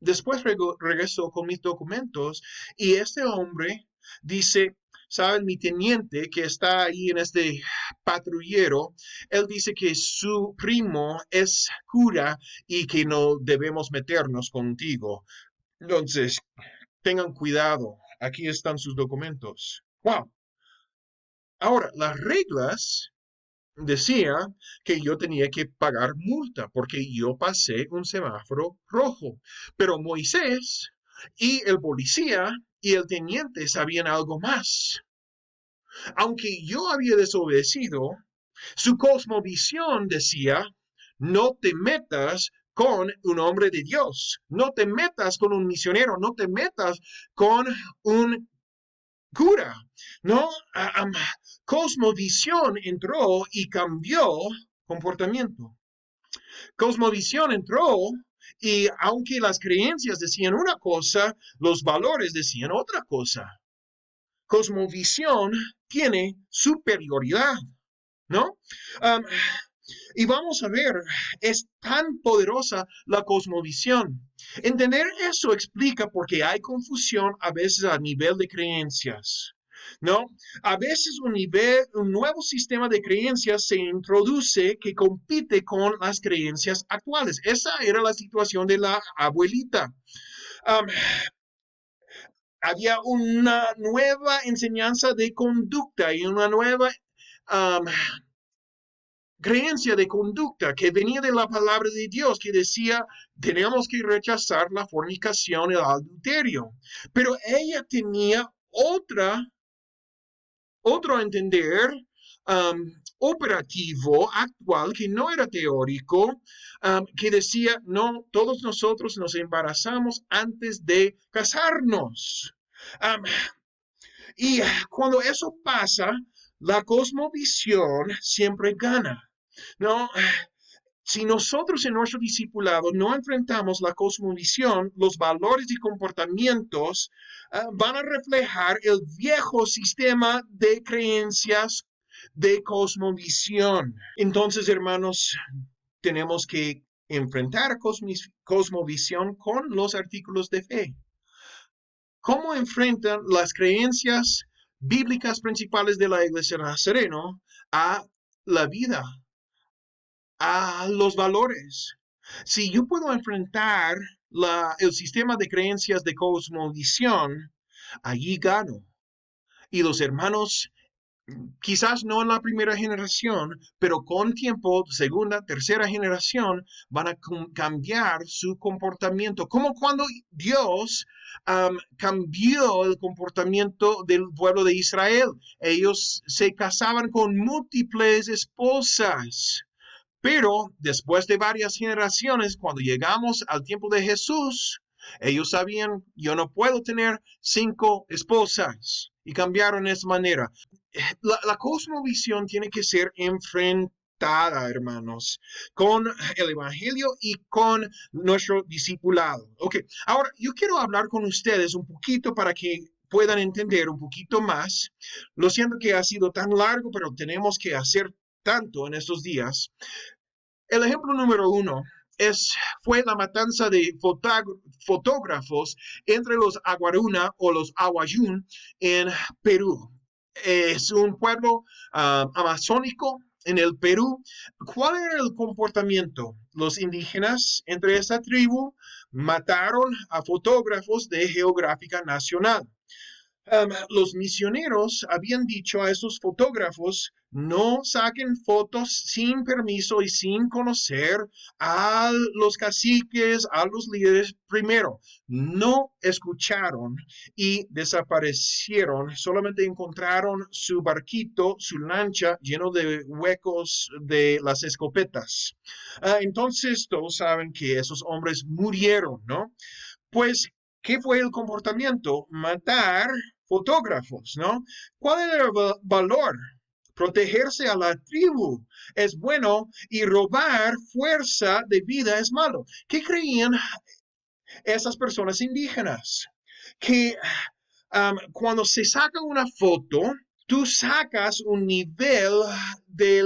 después regresó con mis documentos y este hombre dice, ¿saben? Mi teniente que está ahí en este patrullero, él dice que su primo es cura y que no debemos meternos contigo. Entonces, tengan cuidado. Aquí están sus documentos. Wow. Ahora, las reglas decía que yo tenía que pagar multa porque yo pasé un semáforo rojo. Pero Moisés y el policía y el teniente sabían algo más. Aunque yo había desobedecido, su cosmovisión decía, no te metas con un hombre de Dios, no te metas con un misionero, no te metas con un cura, ¿no? Cosmovisión entró y cambió comportamiento. Cosmovisión entró y aunque las creencias decían una cosa, los valores decían otra cosa. Cosmovisión tiene superioridad, ¿no? Um, y vamos a ver, es tan poderosa la cosmovisión. Entender eso explica por qué hay confusión a veces a nivel de creencias. ¿No? A veces un nuevo sistema de creencias se introduce que compite con las creencias actuales. Esa era la situación de la abuelita. Um, Había una nueva enseñanza de conducta y una nueva um, creencia de conducta que venía de la palabra de Dios, que decía, tenemos que rechazar la fornicación y el adulterio. Pero ella tenía otro entender operativo, actual, que no era teórico, que decía, no, todos nosotros nos embarazamos antes de casarnos. Y cuando eso pasa, la cosmovisión siempre gana. ¿No? Si nosotros en nuestro discipulado no enfrentamos la cosmovisión, los valores y comportamientos van a reflejar el viejo sistema de creencias de cosmovisión. Entonces, hermanos, tenemos que enfrentar cosmovisión con los artículos de fe. ¿Cómo enfrentan las creencias bíblicas principales de la Iglesia Nazareno a la vida, a los valores? Si yo puedo enfrentar el sistema de creencias de cosmovisión, allí gano. Y los hermanos, quizás no en la primera generación, pero con tiempo, segunda, tercera generación, van a cambiar su comportamiento. Como cuando Dios cambió el comportamiento del pueblo de Israel. Ellos se casaban con múltiples esposas. Pero después de varias generaciones, cuando llegamos al tiempo de Jesús, ellos sabían, yo no puedo tener 5 esposas. Y cambiaron de esa manera. la cosmovisión tiene que ser enfrentada, hermanos, con el Evangelio y con nuestro discipulado. Ok, ahora yo quiero hablar con ustedes un poquito para que puedan entender un poquito más. Lo siento que ha sido tan largo, pero tenemos que hacer tanto en estos días. El ejemplo número uno fue la matanza de fotógrafos entre los Aguaruna o los Awayun en Perú. Es un pueblo amazónico en el Perú. ¿Cuál era el comportamiento? Los indígenas entre esa tribu mataron a fotógrafos de Geográfica Nacional. Los misioneros habían dicho a esos fotógrafos, no saquen fotos sin permiso y sin conocer a los caciques, a los líderes primero. No escucharon y desaparecieron. Solamente encontraron su barquito, su lancha lleno de huecos de las escopetas. Entonces todos saben que esos hombres murieron, ¿no? Pues, ¿qué fue el comportamiento? Matar fotógrafos, ¿no? ¿Cuál era el valor? Protegerse a la tribu es bueno y robar fuerza de vida es malo. ¿Qué creían esas personas indígenas? Que cuando se saca una foto, tú sacas un nivel de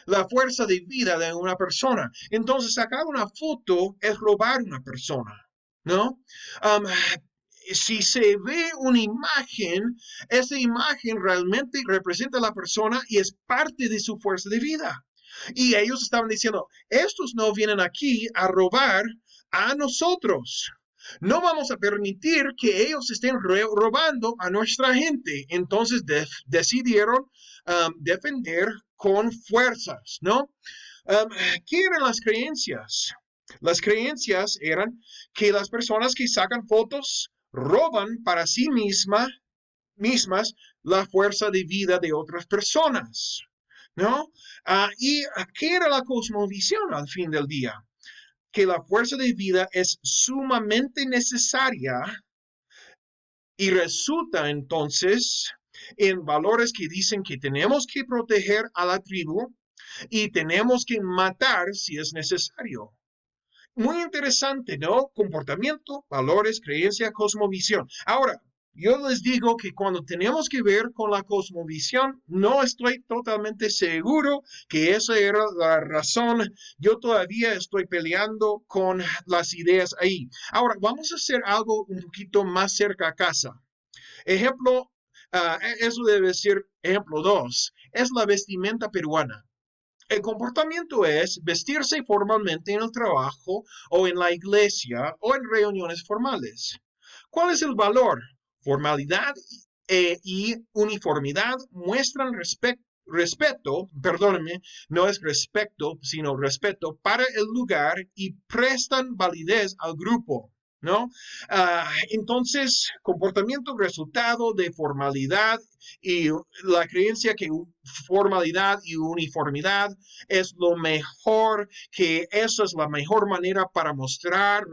la fuerza de vida de una persona. Entonces, sacar una foto es robar una persona, ¿no? Um, si se ve una imagen, esa imagen realmente representa a la persona y es parte de su fuerza de vida. Y ellos estaban diciendo, estos no vienen aquí a robar a nosotros. No vamos a permitir que ellos estén robando a nuestra gente. Entonces decidieron defender con fuerzas, ¿no? ¿Qué eran las creencias? Las creencias eran que las personas que sacan fotos roban para sí mismas la fuerza de vida de otras personas, ¿no? ¿Y qué era la cosmovisión al fin del día? Que la fuerza de vida es sumamente necesaria y resulta entonces en valores que dicen que tenemos que proteger a la tribu y tenemos que matar si es necesario. Muy interesante, ¿no? Comportamiento, valores, creencia, cosmovisión. Ahora, yo les digo que cuando tenemos que ver con la cosmovisión, no estoy totalmente seguro que esa era la razón. Yo todavía estoy peleando con las ideas ahí. Ahora, vamos a hacer algo un poquito más cerca a casa. Ejemplo, eso debe ser ejemplo 2, es la vestimenta peruana. El comportamiento es vestirse formalmente en el trabajo o en la iglesia o en reuniones formales. ¿Cuál es el valor? Formalidad y uniformidad muestran respeto, perdónenme, no es respecto, sino respeto para el lugar y prestan validez al grupo, ¿no? Entonces, comportamiento resultado de formalidad y la creencia que formalidad y uniformidad es lo mejor, que eso es la mejor manera para mostrar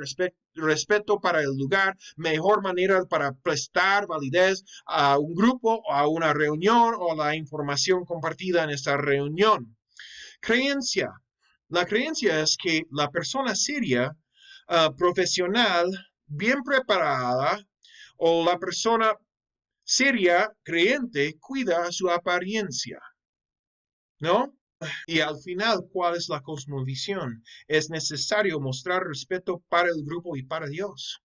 respeto para el lugar, mejor manera para prestar validez a un grupo, a una reunión o a la información compartida en esta reunión. Creencia. La creencia es que la persona seria, profesional, bien preparada, o la persona seria, creyente, cuida su apariencia, ¿no? Y al final, ¿cuál es la cosmovisión? Es necesario mostrar respeto para el grupo y para Dios.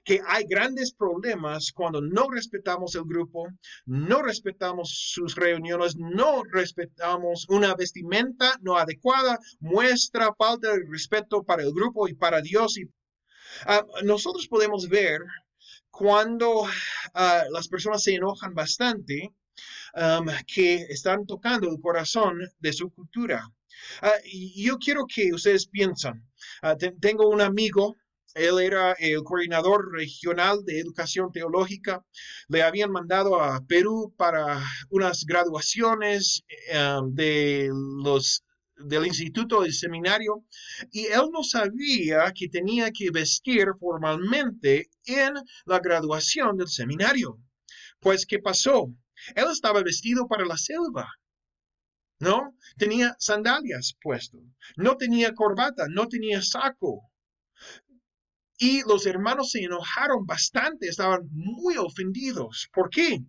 Que hay grandes problemas cuando no respetamos el grupo, no respetamos sus reuniones, no respetamos una vestimenta no adecuada, muestra falta de respeto para el grupo y para Dios. Nosotros podemos ver cuando las personas se enojan bastante, que están tocando el corazón de su cultura. Y yo quiero que ustedes piensen, tengo un amigo, él era el coordinador regional de educación teológica, le habían mandado a Perú para unas graduaciones del instituto, del seminario, y él no sabía que tenía que vestir formalmente en la graduación del seminario. Pues, ¿qué pasó? Él estaba vestido para la selva, ¿no? Tenía sandalias puesto, no tenía corbata, no tenía saco. Y los hermanos se enojaron bastante, estaban muy ofendidos. ¿Por qué?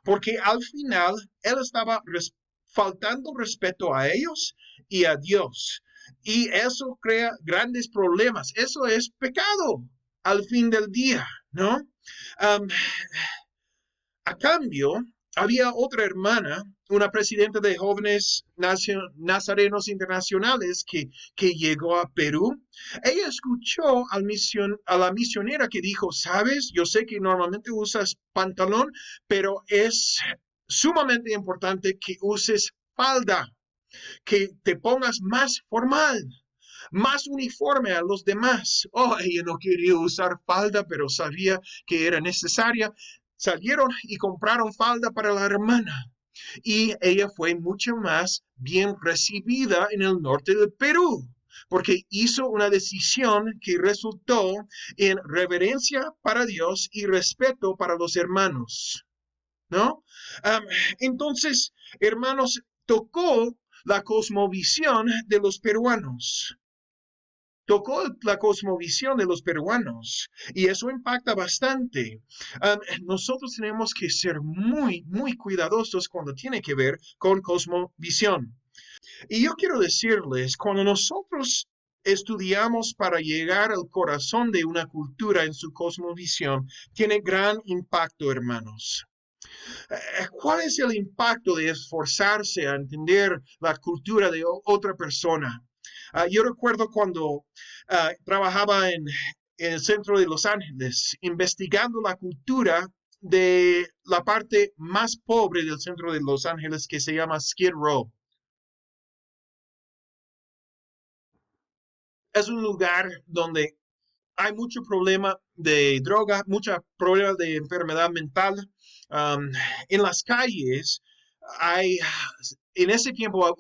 Porque al final él estaba faltando respeto a ellos y a Dios. Y eso crea grandes problemas. Eso es pecado al fin del día, ¿no? Um, a cambio, había otra hermana, una presidenta de jóvenes nazarenos internacionales que llegó a Perú. Ella escuchó a la misionera que dijo, sabes, yo sé que normalmente usas pantalón, pero es sumamente importante que uses falda, que te pongas más formal, más uniforme a los demás. Oh, ella no quería usar falda, pero sabía que era necesaria. Salieron y compraron falda para la hermana. Y ella fue mucho más bien recibida en el norte del Perú, porque hizo una decisión que resultó en reverencia para Dios y respeto para los hermanos, ¿no? Um, entonces, hermanos, tocó la cosmovisión de los peruanos. Tocó la cosmovisión de los peruanos y eso impacta bastante. Nosotros tenemos que ser muy, muy cuidadosos cuando tiene que ver con cosmovisión. Y yo quiero decirles, cuando nosotros estudiamos para llegar al corazón de una cultura en su cosmovisión, tiene gran impacto, hermanos. ¿Cuál es el impacto de esforzarse a entender la cultura de otra persona? Yo recuerdo cuando trabajaba en el centro de Los Ángeles, investigando la cultura de la parte más pobre del centro de Los Ángeles, que se llama Skid Row. Es un lugar donde hay mucho problema de droga, mucho problema de enfermedad mental. Um, en las calles hay, en ese tiempo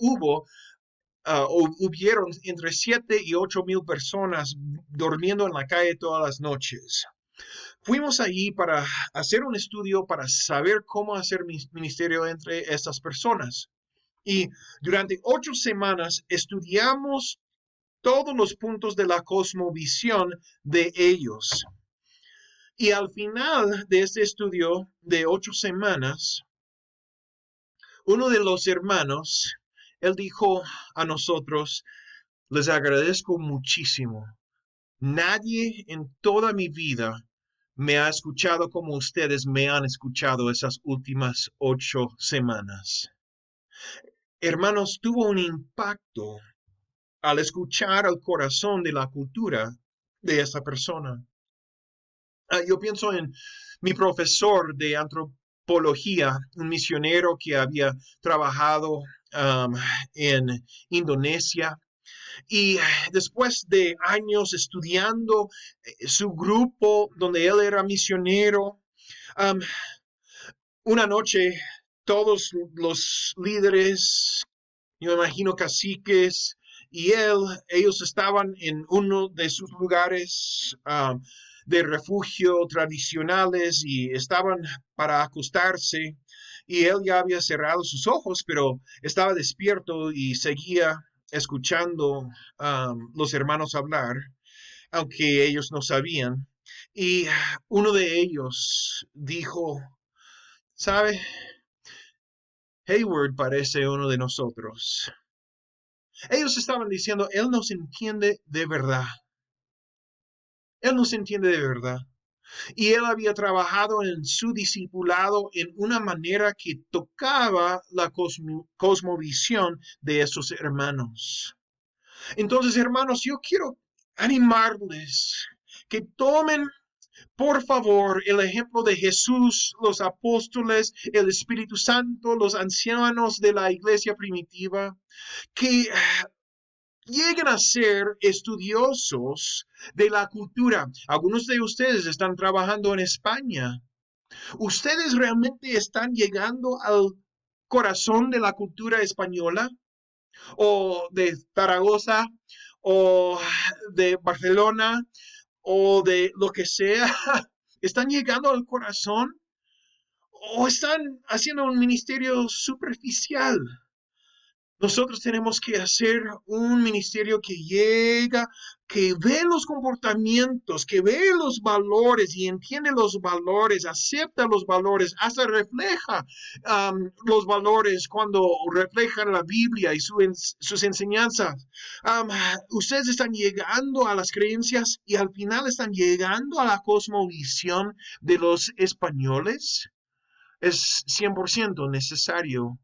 hubieron entre 7 y 8 mil personas durmiendo en la calle todas las noches. Fuimos allí para hacer un estudio para saber cómo hacer ministerio entre estas personas. Y durante 8 semanas estudiamos todos los puntos de la cosmovisión de ellos. Y al final de este estudio de 8 semanas, uno de los hermanos, él dijo a nosotros, les agradezco muchísimo. Nadie en toda mi vida me ha escuchado como ustedes me han escuchado esas últimas 8 semanas. Hermanos, tuvo un impacto al escuchar al corazón de la cultura de esa persona. Yo pienso en mi profesor de antropología, un misionero que había trabajado en Indonesia. Y después de años estudiando su grupo donde él era misionero, um, una noche todos los líderes, yo imagino caciques, y ellos estaban en uno de sus lugares de refugio tradicionales y estaban para acostarse. Y él ya había cerrado sus ojos, pero estaba despierto y seguía escuchando los hermanos hablar, aunque ellos no sabían. Y uno de ellos dijo, ¿sabe? Hayward parece uno de nosotros. Ellos estaban diciendo, él nos entiende de verdad. Él nos entiende de verdad. Y él había trabajado en su discipulado en una manera que tocaba la cosmovisión de esos hermanos. Entonces, hermanos, yo quiero animarles que tomen, por favor, el ejemplo de Jesús, los apóstoles, el Espíritu Santo, los ancianos de la iglesia primitiva, que lleguen a ser estudiosos de la cultura. Algunos de ustedes están trabajando en España. ¿Ustedes realmente están llegando al corazón de la cultura española? ¿O de Zaragoza? ¿O de Barcelona? ¿O de lo que sea? ¿Están llegando al corazón? o están haciendo un ministerio superficial. Nosotros tenemos que hacer un ministerio que llega, que ve los comportamientos, que ve los valores y entiende los valores, acepta los valores, hasta refleja los valores cuando reflejan la Biblia y sus enseñanzas. Ustedes están llegando a las creencias y al final están llegando a la cosmovisión de los españoles. Es 100% necesario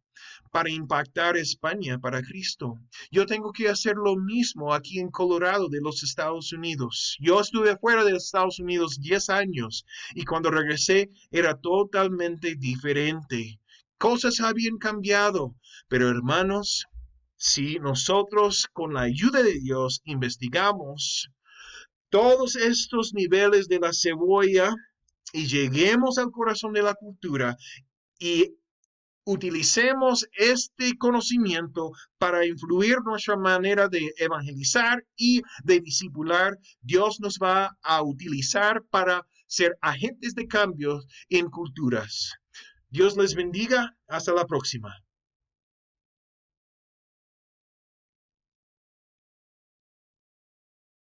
para impactar España para Cristo. Yo tengo que hacer lo mismo aquí en Colorado de los Estados Unidos. Yo estuve fuera de los Estados Unidos 10 años y cuando regresé era totalmente diferente. Cosas habían cambiado, pero hermanos, si nosotros con la ayuda de Dios investigamos todos estos niveles de la cebolla y lleguemos al corazón de la cultura y utilicemos este conocimiento para influir nuestra manera de evangelizar y de discipular, Dios nos va a utilizar para ser agentes de cambio en culturas. Dios les bendiga. Hasta la próxima.